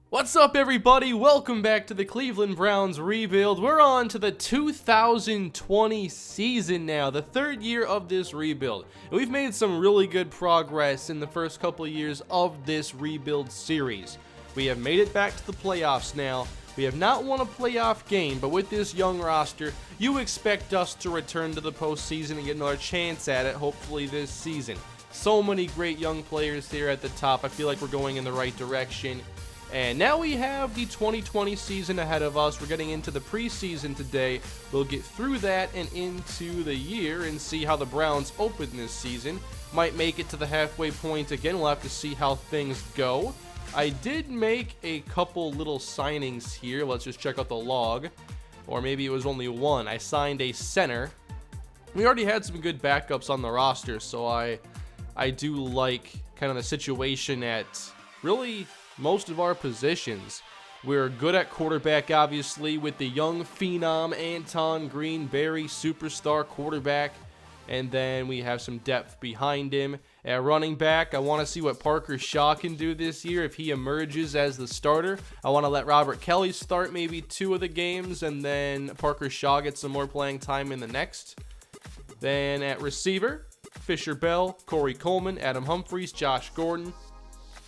What's up, everybody? Welcome back to the Cleveland Browns rebuild. We're on to the 2020 season now, the third year of this rebuild. And we've made some really good progress in the first couple of years of this rebuild series. We have made it back to the playoffs now. We have not won a playoff game, but with this young roster, you expect us to return to the postseason and get another chance at it, hopefully this season. So many great young players here at the top. I feel like we're going in the right direction. And now we have the 2020 season ahead of us. We're getting into the preseason today. We'll get through that and into the year and see how the Browns open this season. Might make it to the halfway point again. We'll have to see how things go. I did make a couple little signings here. Let's just check out the log. Or maybe it was only one. I signed a center. We already had some good backups on the roster, so I do like kind of the situation at really most of our positions. We're good at quarterback, obviously, with the young phenom Anton Greenberry, superstar quarterback, and then we have some depth behind him. At running back, I want to see what Parker Shaw can do this year if he emerges as the starter. I want to let Robert Kelly start maybe 2 of the games, and then Parker Shaw gets some more playing time in the next. Then at receiver, Fisher Bell, Corey Coleman, Adam Humphries, Josh Gordon,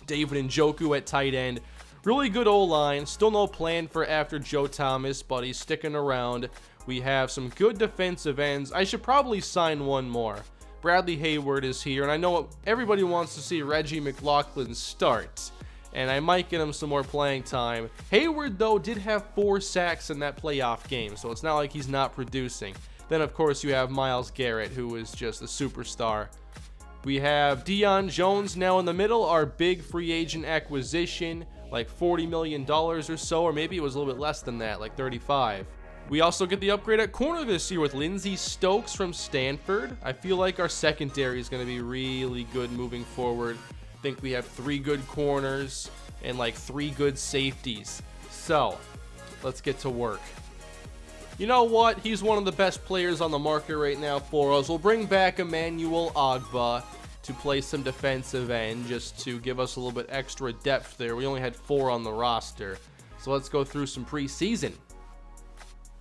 David Njoku at tight end. Really good O-line. Still no plan for after Joe Thomas, but he's sticking around. We have some good defensive ends. I should probably sign one more. Bradley Hayward is here, and I know everybody wants to see Reggie McLaughlin start, and I might get him some more playing time. Hayward, though, did have 4 sacks in that playoff game, so it's not like he's not producing. Then, of course, you have Myles Garrett, who is just a superstar. We have Deion Jones now in the middle, our big free agent acquisition, like $40 million or so, or maybe it was a little bit less than that, like 35. We also get the upgrade at corner this year with Lindsey Stokes from Stanford. I feel like our secondary is going to be really good moving forward. I think we have 3 good corners and like 3 good safeties. So, let's get to work. You know what? He's one of the best players on the market right now for us. We'll bring back Emmanuel Ogbah to play some defensive end just to give us a little bit extra depth there. We only had 4 on the roster. So let's go through some preseason.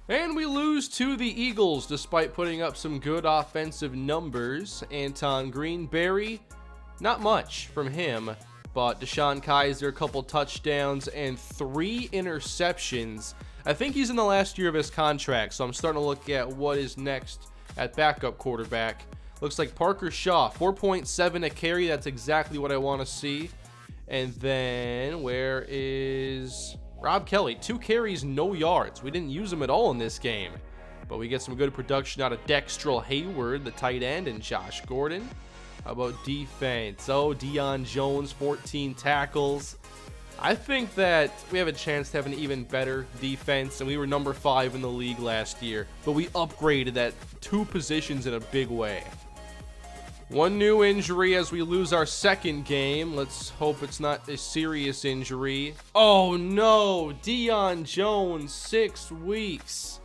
And we lose to the Eagles despite putting up some good offensive numbers. Anton Greenberry, not much from him, but Deshaun Kaiser, a couple touchdowns and 3 interceptions. I think he's in the last year of his contract, so I'm starting to look at what is next at backup quarterback. Looks like Parker Shaw, 4.7 a carry. That's exactly what I want to see. And then where is Rob Kelly? 2 carries, no yards. We didn't use him at all in this game, but we get some good production out of Dextrell Hayward, the tight end, and Josh Gordon. How about defense? Oh, Deion Jones, 14 tackles. I think that we have a chance to have an even better defense, and we were number 5 in the league last year, but we upgraded that 2 positions in a big way. 1 new injury as we lose our second game. Let's hope it's not a serious injury. Oh no, Deion Jones, 6 weeks.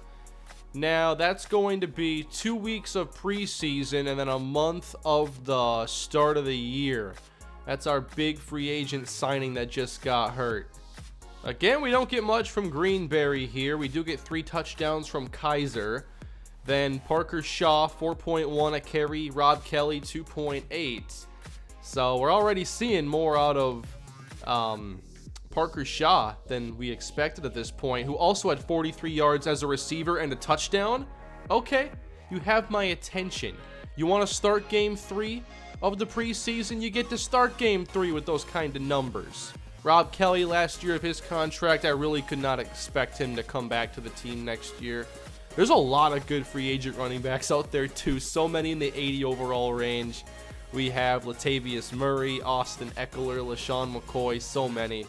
Now that's going to be 2 weeks of preseason and then a month of the start of the year. That's our big free agent signing that just got hurt. Again, we don't get much from Greenberry here. We do get 3 touchdowns from Kaiser. Then Parker Shaw, 4.1 a carry. Rob Kelly, 2.8. So we're already seeing more out of Parker Shaw than we expected at this point, who also had 43 yards as a receiver and a touchdown. Okay, you have my attention. You want to start game 3 of the preseason? You get to start game 3 with those kind of numbers. Rob Kelly, last year of his contract, I really could not expect him to come back to the team next year. There's a lot of good free agent running backs out there too, so many in the 80 overall range. We have Latavius Murray, Austin Eckler, LaShawn McCoy, so many.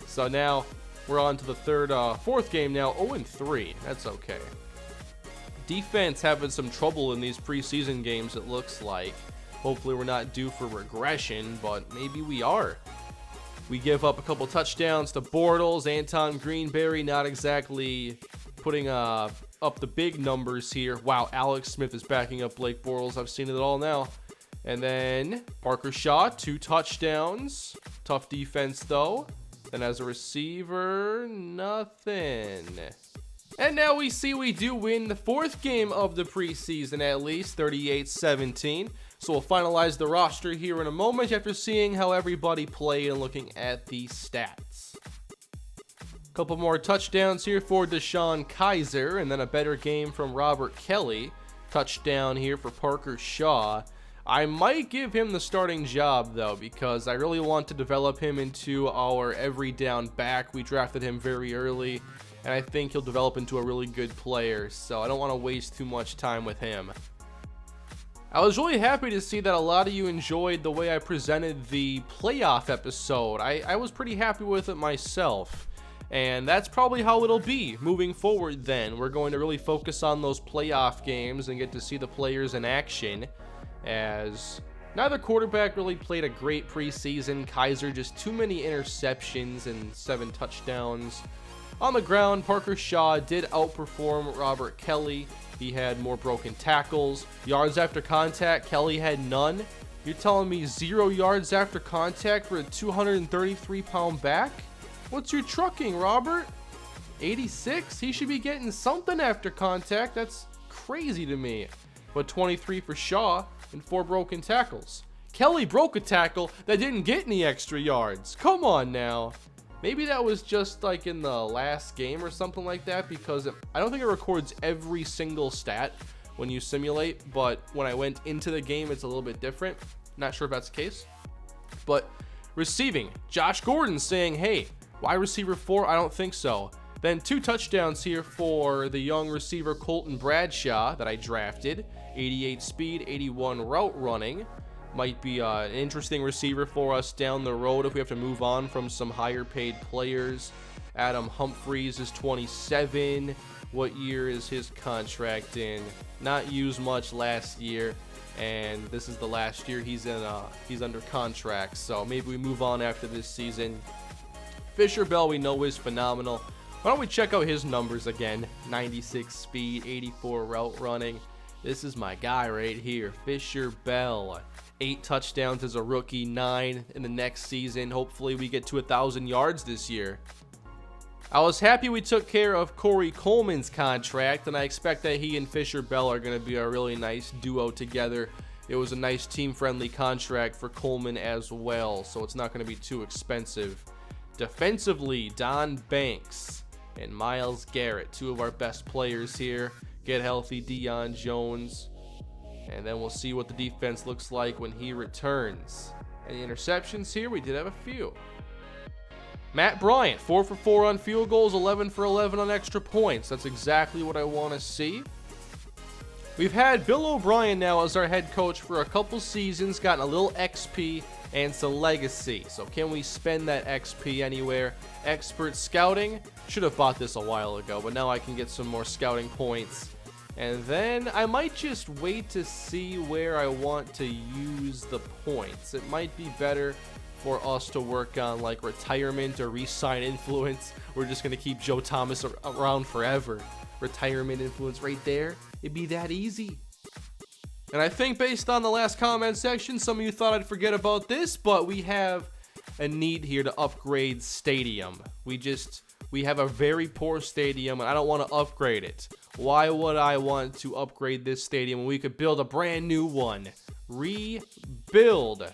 So now we're on to the fourth game now, 0-3. That's okay. Defense having some trouble in these preseason games, it looks like. Hopefully we're not due for regression, but maybe we are. We give up a couple touchdowns to Bortles. Anton Greenberry not exactly putting up the big numbers here. Wow, Alex Smith is backing up Blake Bortles. I've seen it all now. And then Parker Shaw, 2 touchdowns. Tough defense, though. Then as a receiver, nothing. And now we see we do win the 4th game of the preseason at least, 38-17. So we'll finalize the roster here in a moment after seeing how everybody played and looking at the stats. Couple more touchdowns here for Deshaun Kaiser, and then a better game from Robert Kelly. Touchdown here for Parker Shaw. I might give him the starting job though, because I really want to develop him into our every down back. We drafted him very early, and I think he'll develop into a really good player, so I don't want to waste too much time with him. I was really happy to see that a lot of you enjoyed the way I presented the playoff episode. I was pretty happy with it myself. And that's probably how it'll be moving forward then. We're going to really focus on those playoff games and get to see the players in action, as neither quarterback really played a great preseason. Kaiser just too many interceptions and 7 touchdowns. On the ground, Parker Shaw did outperform Robert Kelly. He had more broken tackles. Yards after contact, Kelly had none. You're telling me 0 yards after contact for a 233-pound back? What's your trucking, Robert? 86? He should be getting something after contact. That's crazy to me. But 23 for Shaw and 4 broken tackles. Kelly broke a tackle that didn't get any extra yards. Come on now. Maybe that was just like in the last game or something like that, because I don't think it records every single stat when you simulate, but when I went into the game, it's a little bit different. Not sure if that's the case. But receiving, Josh Gordon saying, hey, wide receiver 4, I don't think so. Then 2 touchdowns here for the young receiver Colton Bradshaw that I drafted. 88 speed, 81 route running. Might be an interesting receiver for us down the road if we have to move on from some higher paid players. Adam Humphries is 27. What year is his contract in? Not used much last year, and this is the last year he's under contract, so maybe we move on after this season. Fisher Bell we know is phenomenal. Why don't we check out his numbers again? 96 speed, 84 route running. This is my guy right here, Fisher Bell. 8 touchdowns as a rookie, 9 in the next season. Hopefully we get to 1,000 yards this year. I was happy we took care of Corey Coleman's contract, and I expect that he and Fisher Bell are going to be a really nice duo together. It was a nice team-friendly contract for Coleman as well, so it's not going to be too expensive. Defensively, Don Banks and Myles Garrett, 2 of our best players here. Get healthy, Deion Jones. And then we'll see what the defense looks like when he returns. Any interceptions here? We did have a few. Matt Bryant, 4 for 4 on field goals, 11 for 11 on extra points. That's exactly what I want to see. We've had Bill O'Brien now as our head coach for a couple seasons, gotten a little XP and some legacy. So can we spend that XP anywhere? Expert scouting. Should have bought this a while ago, but now I can get some more scouting points. And then I might just wait to see where I want to use the points. It might be better for us to work on like retirement or re-sign influence. We're just going to keep Joe Thomas around forever. Retirement influence right there. It'd be that easy. And I think based on the last comment section, some of you thought I'd forget about this, but we have a need here to upgrade stadium. We have a very poor stadium, and I don't want to upgrade it. Why would I want to upgrade this stadium when we could build a brand new one? Rebuild.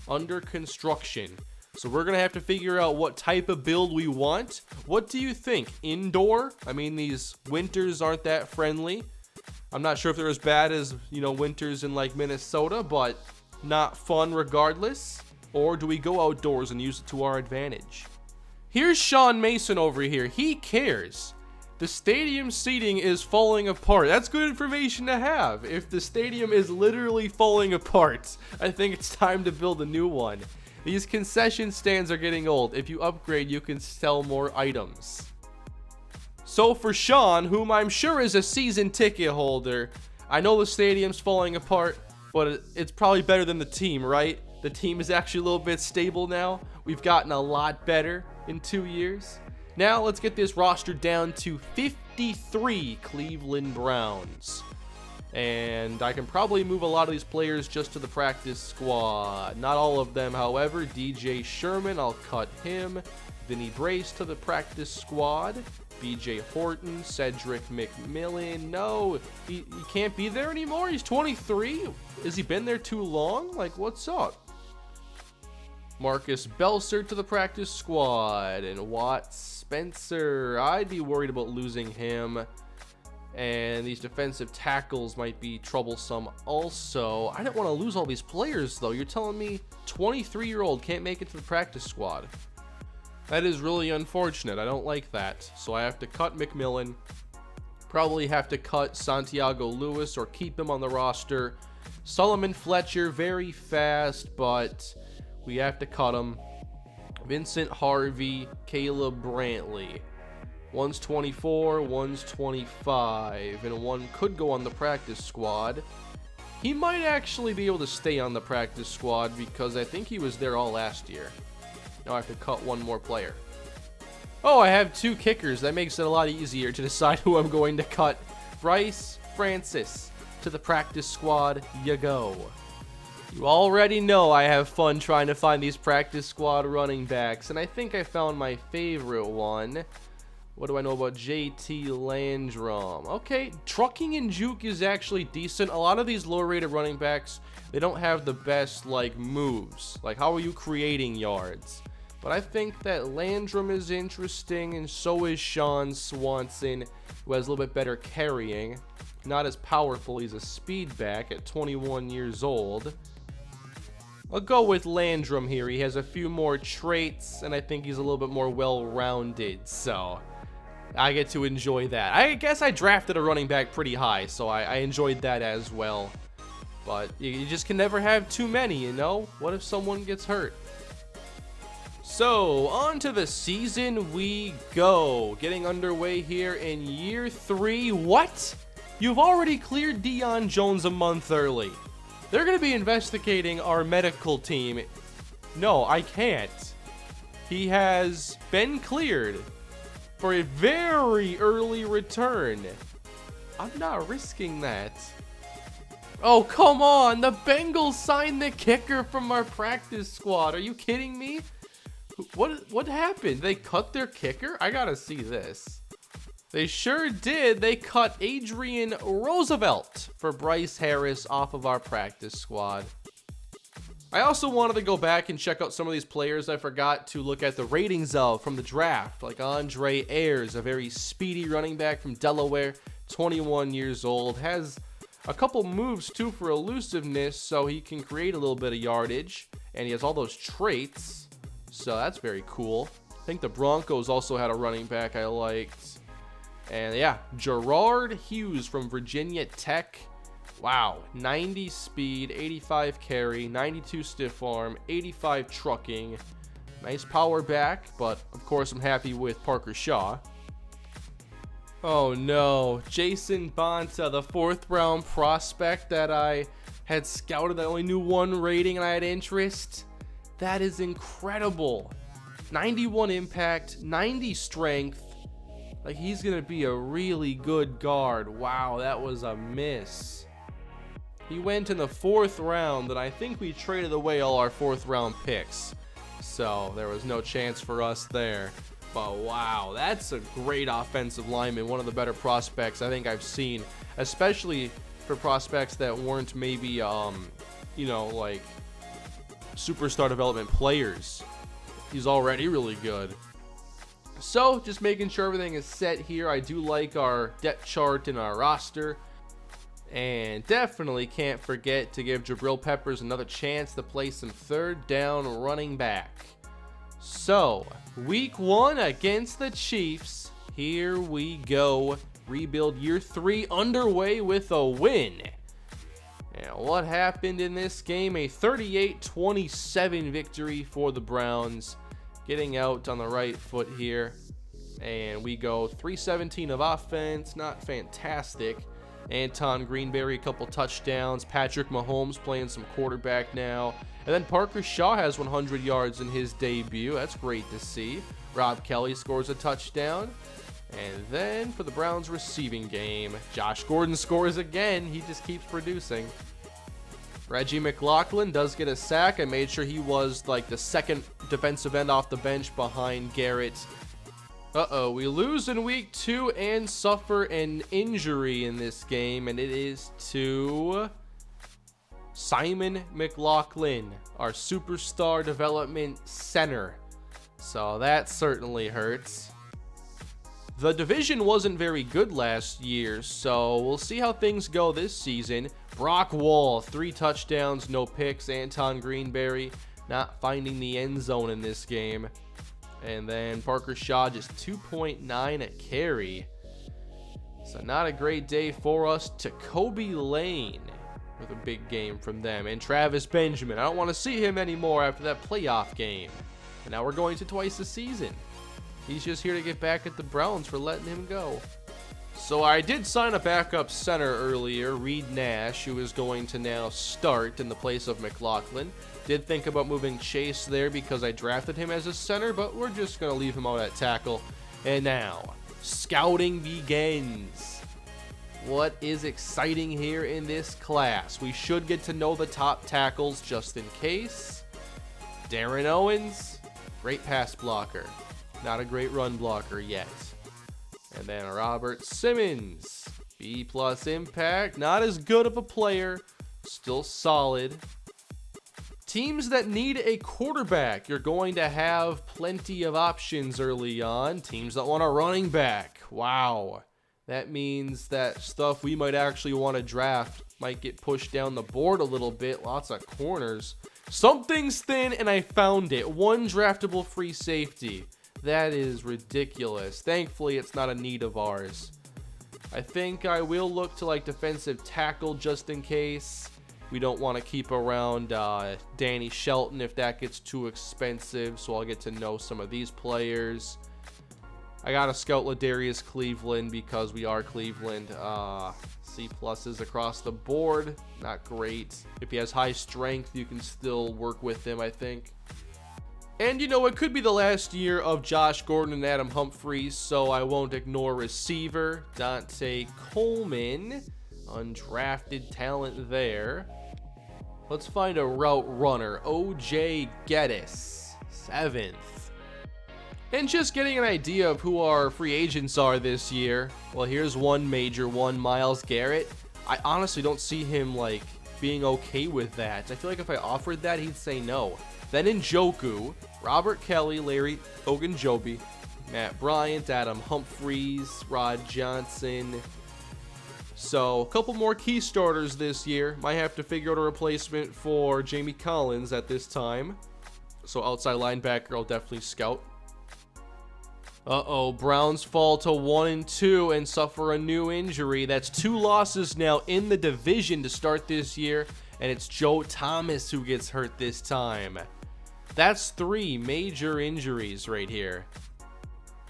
Under construction. So we're going to have to figure out what type of build we want. What do you think? Indoor? I mean, these winters aren't that friendly. I'm not sure if they're as bad as, winters in like Minnesota, but not fun regardless. Or do we go outdoors and use it to our advantage? Here's Sean Mason over here. He cares. The stadium seating is falling apart. That's good information to have. If the stadium is literally falling apart, I think it's time to build a new one. These concession stands are getting old. If you upgrade, you can sell more items. So for Sean, whom I'm sure is a season ticket holder, I know the stadium's falling apart, but it's probably better than the team, right? The team is actually a little bit stable now. We've gotten a lot better in 2 years. Now let's get this roster down to 53 Cleveland Browns. And I can probably move a lot of these players just to the practice squad. Not all of them, however. DJ Sherman, I'll cut him. Vinny Brace to the practice squad. BJ Horton, Cedric McMillan. No, he can't be there anymore. He's 23. Has he been there too long? Like, what's up? Marcus Belser to the practice squad. And Watt Spencer. I'd be worried about losing him. And these defensive tackles might be troublesome also. I don't want to lose all these players, though. You're telling me 23-year-old can't make it to the practice squad. That is really unfortunate. I don't like that. So I have to cut McMillan. Probably have to cut Santiago Lewis or keep him on the roster. Solomon Fletcher, very fast, but we have to cut him. Vincent Harvey, Caleb Brantley. One's 24, one's 25, and one could go on the practice squad. He might actually be able to stay on the practice squad because I think he was there all last year. Now I have to cut one more player. Oh, I have 2 kickers. That makes it a lot easier to decide who I'm going to cut. Bryce Francis to the practice squad. You go. You already know I have fun trying to find these practice squad running backs, and I think I found my favorite one. What do I know about JT Landrum? Okay, trucking and juke is actually decent. A lot of these low-rated running backs, they don't have the best, like, moves. Like, how are you creating yards? But I think that Landrum is interesting, and so is Sean Swanson, who has a little bit better carrying. Not as powerful. He's a speed back at 21 years old. I'll go with Landrum here. He has a few more traits, and I think he's a little bit more well-rounded, so I get to enjoy that. I guess I drafted a running back pretty high, so I enjoyed that as well. But you just can never have too many, you know? What if someone gets hurt? So, on to the season we go. Getting underway here in year 3. What? You've already cleared Deion Jones a month early. They're going to be investigating our medical team. No, I can't. He has been cleared for a very early return. I'm not risking that. Oh, come on. The Bengals signed the kicker from our practice squad. Are you kidding me? What happened? They cut their kicker? I gotta see this. They sure did. They cut Adrian Roosevelt for Bryce Harris off of our practice squad. I also wanted to go back and check out some of these players I forgot to look at the ratings of from the draft, like Andre Ayers, a very speedy running back from Delaware, 21 years old, has a couple moves too for elusiveness, so he can create a little bit of yardage, and he has all those traits, so that's very cool. I think the Broncos also had a running back I liked. And yeah, Gerard Hughes from Virginia Tech. Wow, 90 speed, 85 carry, 92 stiff arm, 85 trucking. Nice power back, but of course I'm happy with Parker Shaw. Oh no, Jason Bonta, the 4th round prospect that I had scouted. I only knew 1 rating and I had interest. That is incredible. 91 impact, 90 strength. Like, he's going to be a really good guard. Wow, that was a miss. He went in the 4th round, and I think we traded away all our 4th round picks. So there was no chance for us there. But wow, that's a great offensive lineman. One of the better prospects I think I've seen, especially for prospects that weren't maybe, you know, like superstar development players. He's already really good. So, just making sure everything is set here. I do like our depth chart and our roster. And definitely can't forget to give Jabril Peppers another chance to play some 3rd down running back. So, week 1 against the Chiefs. Here we go. Rebuild year 3 underway with a win. And what happened in this game? A 38-27 victory for the Browns. Getting out on the right foot here. And we go 317 of offense. Not fantastic. Anton Greenberry, a couple touchdowns. Patrick Mahomes playing some quarterback now. And then Parker Shaw has 100 yards in his debut. That's great to see. Rob Kelly scores a touchdown. And then for the Browns receiving game, Josh Gordon scores again. He just keeps producing. Reggie McLaughlin does get a sack. I made sure he was like the second defensive end off the bench behind Garrett. We lose in week 2 and suffer an injury in this game, and it is to Simon McLaughlin, our superstar development center. So that certainly hurts. The division wasn't very good last year, so we'll see how things go this season. Brock Wall, 3 touchdowns, no picks. Anton Greenberry not finding the end zone in this game. And then Parker Shaw just 2.9 a carry. So not a great day for us. Kobe Lane with a big game from them. And Travis Benjamin. I don't want to see him anymore after that playoff game. And now we're going to twice a season. He's just here to get back at the Browns for letting him go. So I did sign a backup center earlier, Reed Nash, who is going to now start in the place of McLaughlin. Did think about moving Chase there because I drafted him as a center, but we're just going to leave him out at tackle. And now, scouting begins. What is exciting here in this class? We should get to know the top tackles just in case. Darren Owens, great pass blocker. Not a great run blocker yet. And then Robert Simmons, B+ impact. Not as good of a player, still solid. Teams that need a quarterback, you're going to have plenty of options early on. Teams that want a running back, wow. That means that stuff we might actually want to draft might get pushed down the board a little bit. Lots of corners. Something's thin, and I found it. 1 draftable free safety. That is ridiculous. Thankfully, it's not a need of ours. I think I will look to like defensive tackle just in case. We don't want to keep around Danny Shelton if that gets too expensive, so I'll get to know some of these players. I got to scout Ladarius Cleveland because we are Cleveland. C+ across the board. Not great. If he has high strength, you can still work with him, I think. And you know, it could be the last year of Josh Gordon and Adam Humphries, so I won't ignore receiver. Dante Coleman, undrafted talent there. Let's find a route runner. OJ Geddes, 7th. And just getting an idea of who our free agents are this year. Well, here's one major one, Myles Garrett. I honestly don't see him like being okay with that. I feel like if I offered that, he'd say no. Then Njoku, Robert Kelly, Larry Ogunjobi, Matt Bryant, Adam Humphries, Rod Johnson. So a couple more key starters this year. Might have to figure out a replacement for Jamie Collins at this time. So outside linebacker, I'll definitely scout. Browns fall to 1-2 and suffer a new injury. That's 2 losses now in the division to start this year. And it's Joe Thomas who gets hurt this time. That's 3 major injuries right here.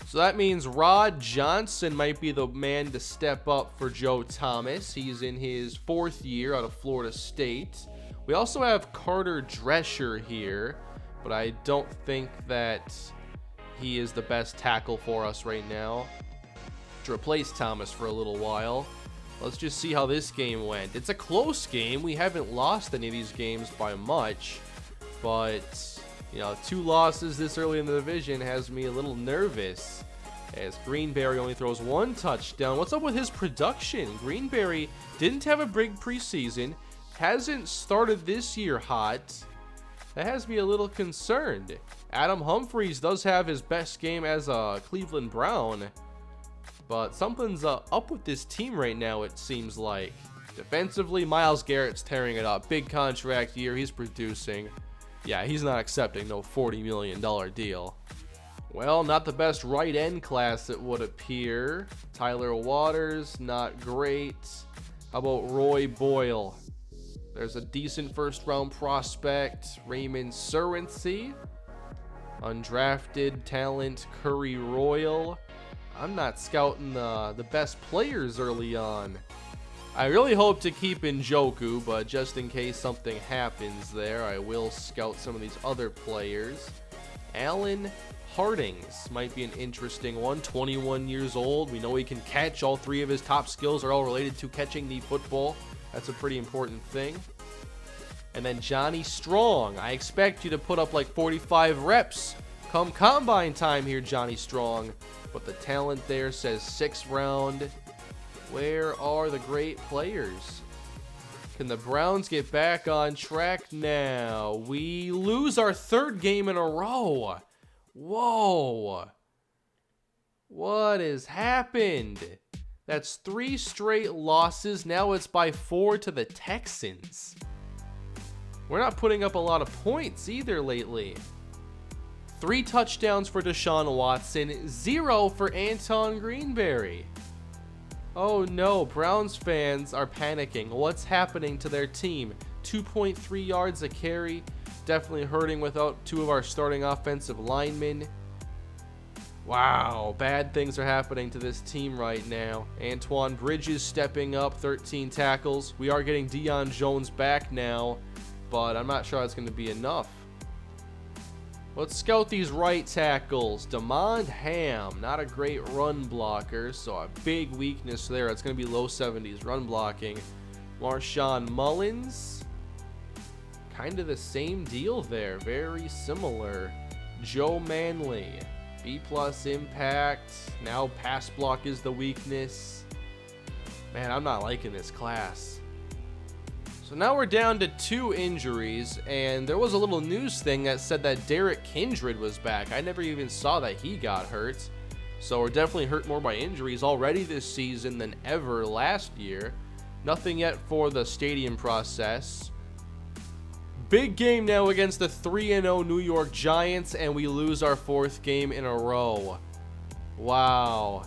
So that means Rod Johnson might be the man to step up for Joe Thomas. He's in his 4th year out of Florida State. We also have Carter Drescher here, but I don't think that he is the best tackle for us right now. To replace Thomas for a little while. Let's just see how this game went. It's a close game. We haven't lost any of these games by much, but you know, 2 losses this early in the division has me a little nervous as Greenberry only throws 1 touchdown. What's up with his production? Greenberry didn't have a big preseason, hasn't started this year hot. That has me a little concerned. Adam Humphries does have his best game as a Cleveland Brown, but something's up with this team right now, it seems like. Defensively, Myles Garrett's tearing it up. Big contract year, he's producing. Yeah, he's not accepting no $40 million deal. Well, not the best right end class, it would appear. Tyler Waters, not great. How about Roy Boyle? There's a decent first-round prospect, Raymond Surency. Undrafted talent, Curry Royal. I'm not scouting the best players early on. I really hope to keep Njoku, but just in case something happens there, I will scout some of these other players. Alan Hardings might be an interesting one, 21 years old. We know he can catch. All 3 of his top skills are all related to catching the football. That's a pretty important thing. And then Johnny Strong. I expect you to put up like 45 reps come combine time here, Johnny Strong. But the talent there says 6th round. Where are the great players? Can the Browns get back on track now? We lose our 3rd game in a row. Whoa. What has happened? That's 3 straight losses. Now it's by 4 to the Texans. We're not putting up a lot of points either lately. 3 touchdowns for Deshaun Watson, 0 for Anton Greenberry. Oh no, Browns fans are panicking. What's happening to their team? 2.3 yards a carry. Definitely hurting without 2 of our starting offensive linemen. Wow, bad things are happening to this team right now. Antoine Bridges stepping up, 13 tackles. We are getting Deion Jones back now, but I'm not sure that's going to be enough. Let's scout these right tackles. Damond Ham, not a great run blocker, so a big weakness there. It's going to be low 70s run blocking. Marshawn Mullins, kind of the same deal there, very similar. Joe Manley, B+ impact. Now pass block is the weakness. Man, I'm not liking this class. So now we're down to 2 injuries, and there was a little news thing that said that Derek Kindred was back. I never even saw that he got hurt. So we're definitely hurt more by injuries already this season than ever last year. Nothing yet for the stadium process. Big game now against the 3-0 New York Giants, and we lose our 4th game in a row. Wow.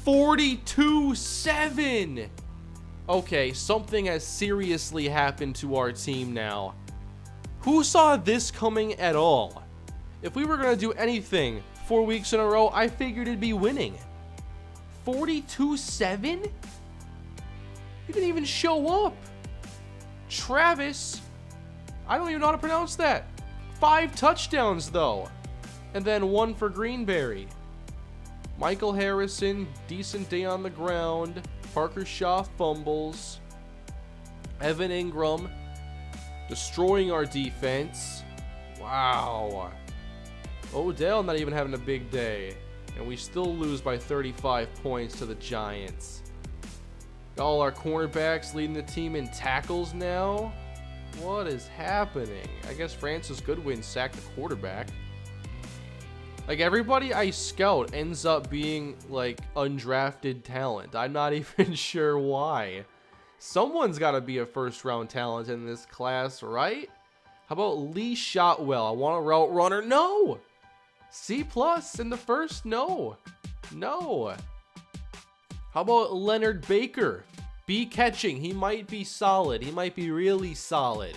42-7. Okay, something has seriously happened to our team now. Who saw this coming at all? If we were going to do anything 4 weeks in a row, I figured it'd be winning. 42-7? You didn't even show up. Travis, I don't even know how to pronounce that. 5 touchdowns, though. And then 1 for Greenberry. Michael Harrison, decent day on the ground. Parker Shaw fumbles. Evan Ingram destroying our defense. Wow. Odell not even having a big day. And we still lose by 35 points to the Giants. All our cornerbacks leading the team in tackles now. What is happening? I guess Francis Goodwin sacked the quarterback. Like, everybody I scout ends up being, like, undrafted talent. I'm not even sure why. Someone's got to be a first-round talent in this class, right? How about Lee Shotwell? I want a route runner. No! C+ in the first? No. No. How about Leonard Baker? B catching. He might be solid. He might be really solid.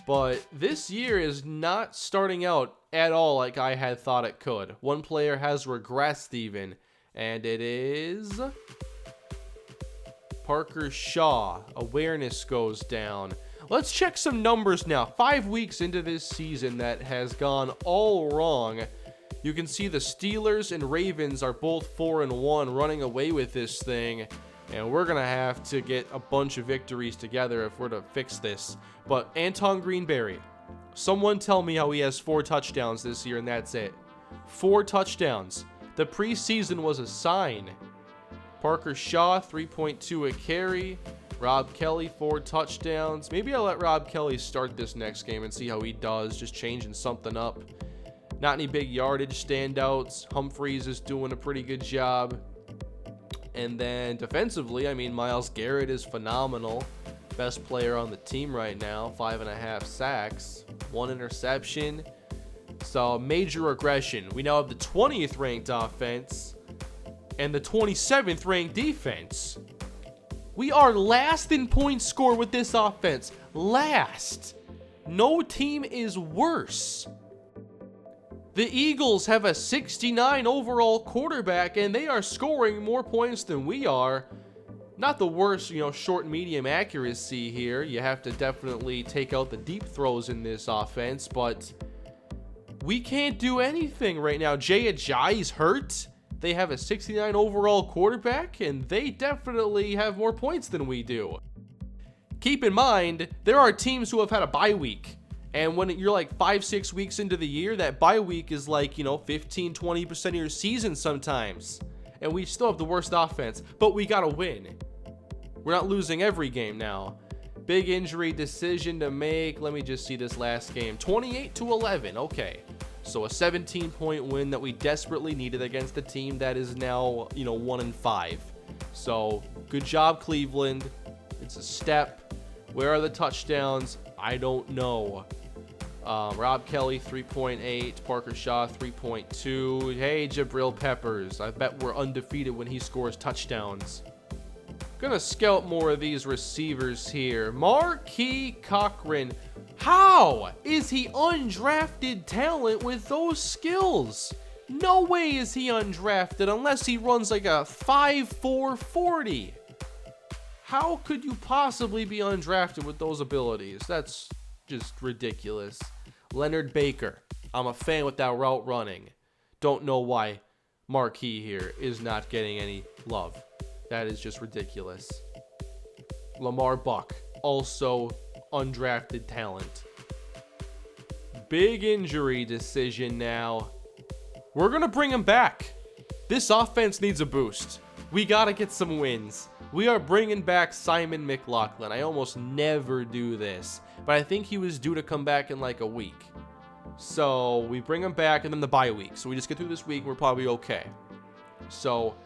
But this year is not starting out at all like I had thought it could. One player has regressed even, and it is Parker Shaw. Awareness goes down. Let's check some numbers now. 5 weeks into this season that has gone all wrong. You can see the Steelers and Ravens are both 4-1 running away with this thing. And we're going to have to get a bunch of victories together if we're to fix this. But Anton Greenberry, someone tell me how he has 4 touchdowns this year and that's it. 4 touchdowns. The preseason was a sign. Parker Shaw, 3.2 a carry. Rob Kelly, 4 touchdowns. Maybe I'll let Rob Kelly start this next game and see how he does, just changing something up. Not any big yardage standouts. Humphries is doing a pretty good job. And then defensively, I mean, Myles Garrett is phenomenal. Best player on the team right now. 5.5 sacks. 1 interception. So major regression. We now have the 20th ranked offense and the 27th ranked defense. We are last in points scored with this offense. Last. No team is worse. The Eagles have a 69 overall quarterback, and they are scoring more points than we are. Not the worst, short and medium accuracy here. You have to definitely take out the deep throws in this offense, but we can't do anything right now. Jay Ajayi's hurt. They have a 69 overall quarterback, and they definitely have more points than we do. keep in mind, there are teams who have had a bye week. And when you're like 5-6 weeks into the year, that bye week is like, 15-20% of your season sometimes. And we still have the worst offense, but we gotta win. We're not losing every game now. Big injury decision to make. Let me just see this last game. 28-11. Okay. So a 17-point win that we desperately needed against a team that is now, 1-5. So good job, Cleveland. It's a step. Where are the touchdowns? I don't know. Rob Kelly, 3.8. Parker Shaw, 3.2. Hey, Jabril Peppers. I bet we're undefeated when he scores touchdowns. Gonna scout more of these receivers here. Marquis Cochran. How is he undrafted talent with those skills? No way is he undrafted unless he runs like a 5.4 40. How could you possibly be undrafted with those abilities? That's just ridiculous. Leonard Baker. I'm a fan with that route running. Don't know why Marquis here is not getting any love. That is just ridiculous. Lamar Buck. Also undrafted talent. Big injury decision now. We're going to bring him back. This offense needs a boost. We got to get some wins. We are bringing back Simon McLaughlin. I almost never do this, but I think he was due to come back in like a week. So we bring him back and then the bye week. So we just get through this week and we're probably okay. So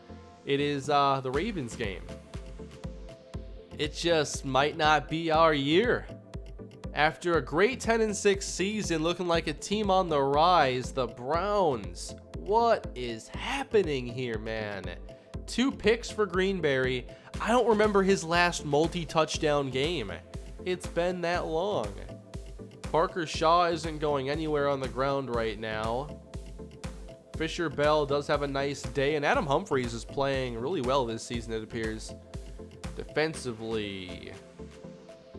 it is the Ravens game. It just might not be our year. After a great 10-6 season, looking like a team on the rise, the Browns. What is happening here, man? 2 picks for Greenberry. I don't remember his last multi-touchdown game. It's been that long. Parker Shaw isn't going anywhere on the ground right now. Fisher Bell does have a nice day, and Adam Humphries is playing really well this season, it appears. Defensively,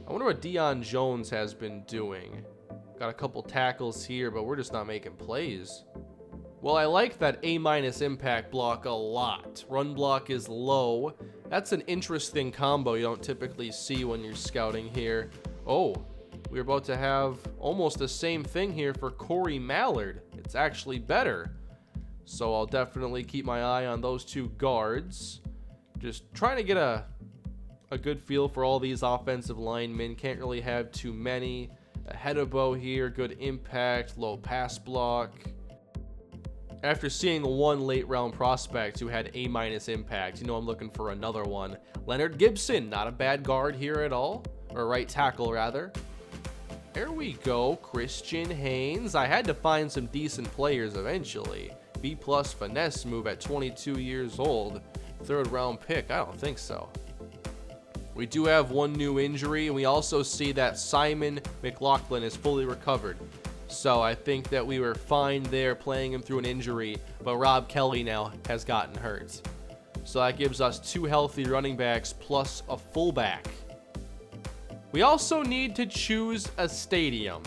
I wonder what Deion Jones has been doing. Got a couple tackles here, but we're just not making plays. Well, I like that A- impact block a lot. Run block is low. That's an interesting combo you don't typically see when you're scouting here. Oh, we're about to have almost the same thing here for Corey Mallard. It's actually better. So I'll definitely keep my eye on those 2 guards. Just trying to get a good feel for all these offensive linemen. Can't really have too many. Ahead of Bo here, good impact, low pass block. After seeing the one late round prospect who had A- impact, I'm looking for another one. Leonard Gibson, not a bad guard here at all, or right tackle rather. There we go, Christian Haynes. I had to find some decent players eventually. B+ finesse move at 22 years old. 3rd round pick, I don't think so. We do have one new injury, and we also see that Simon McLaughlin is fully recovered. So I think that we were fine there playing him through an injury, but Rob Kelly now has gotten hurt. So that gives us 2 healthy running backs plus a fullback. We also need to choose a stadium,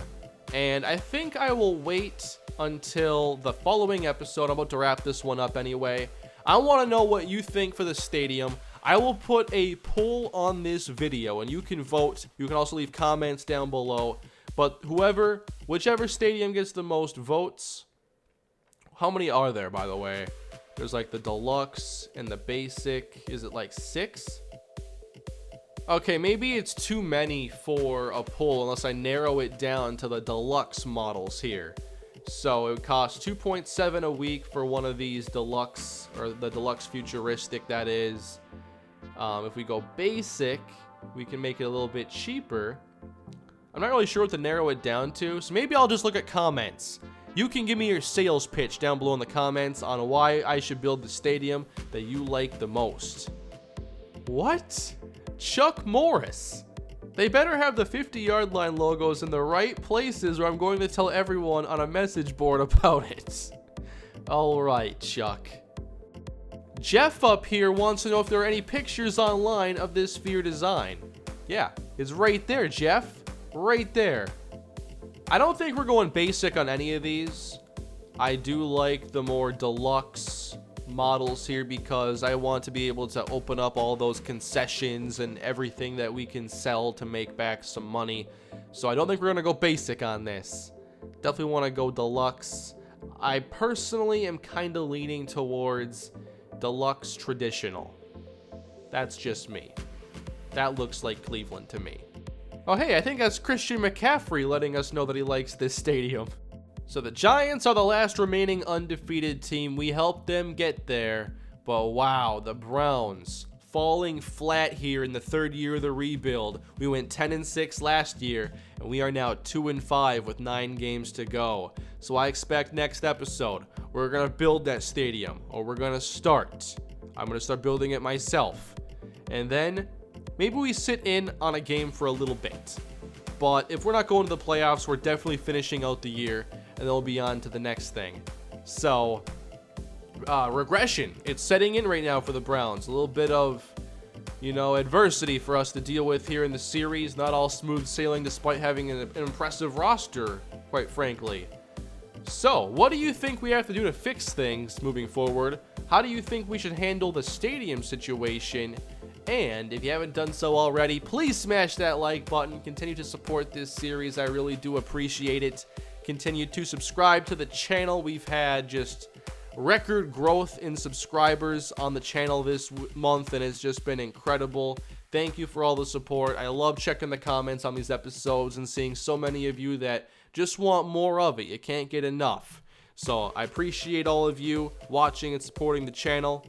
and I think I will wait until the following episode. I'm about to wrap this one up anyway. I want to know what you think for the stadium. I will put a poll on this video and you can vote. You can also leave comments down below. But whichever stadium gets the most votes. How many are there, by the way? There's like the deluxe and the basic. Is it like 6? Okay, maybe it's too many for a poll unless I narrow it down to the deluxe models here. So it would cost 2.7 a week for one of these deluxe, or the deluxe futuristic, that is. If we go basic, we can make it a little bit cheaper. I'm not really sure what to narrow it down to, so maybe I'll just look at comments. You can give me your sales pitch down below in the comments on why I should build the stadium that you like the most. What? Chuck Morris. They better have the 50-yard line logos in the right places, or I'm going to tell everyone on a message board about it. Alright, Chuck. Jeff up here wants to know if there are any pictures online of this sphere design. Yeah, it's right there, Jeff. Right there. I don't think we're going basic on any of these. I do like the more deluxe models here because I want to be able to open up all those concessions and everything that we can sell to make back some money. So I don't think we're going to go basic on this. Definitely want to go deluxe. I personally am kind of leaning towards deluxe traditional. That's just me. That looks like Cleveland to me. Oh hey, I think that's Christian McCaffrey letting us know that he likes this stadium. So the Giants are the last remaining undefeated team. We helped them get there, but wow, the Browns falling flat here in the third year of the rebuild. We went 10-6 last year, and we are now 2-5 with 9 games to go. So I expect next episode, we're going to build that stadium, or we're going to start. I'm going to start building it myself. And then maybe we sit in on a game for a little bit. But if we're not going to the playoffs, we're definitely finishing out the year, and then we'll be on to the next thing. So, regression. It's setting in right now for the Browns. A little bit of, adversity for us to deal with here in the series. Not all smooth sailing despite having an impressive roster, quite frankly. So, what do you think we have to do to fix things moving forward? How do you think we should handle the stadium situation? And if you haven't done so already, please smash that like button. Continue to support this series. I really do appreciate it. Continue to subscribe to the channel. We've had just record growth in subscribers on the channel this month, and it's just been incredible. Thank you for all the support. I love checking the comments on these episodes and seeing so many of you that just want more of it. You can't get enough. So I appreciate all of you watching and supporting the channel.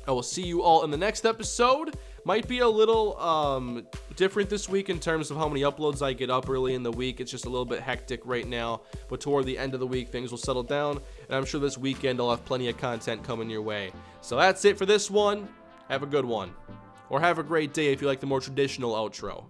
I will see you all in the next episode. Might be a little different this week in terms of how many uploads I get up early in the week. It's just a little bit hectic right now, but toward the end of the week things will settle down, and I'm sure this weekend I'll have plenty of content coming your way. So that's it for this one. Have a good one, or have a great day if you like the more traditional outro.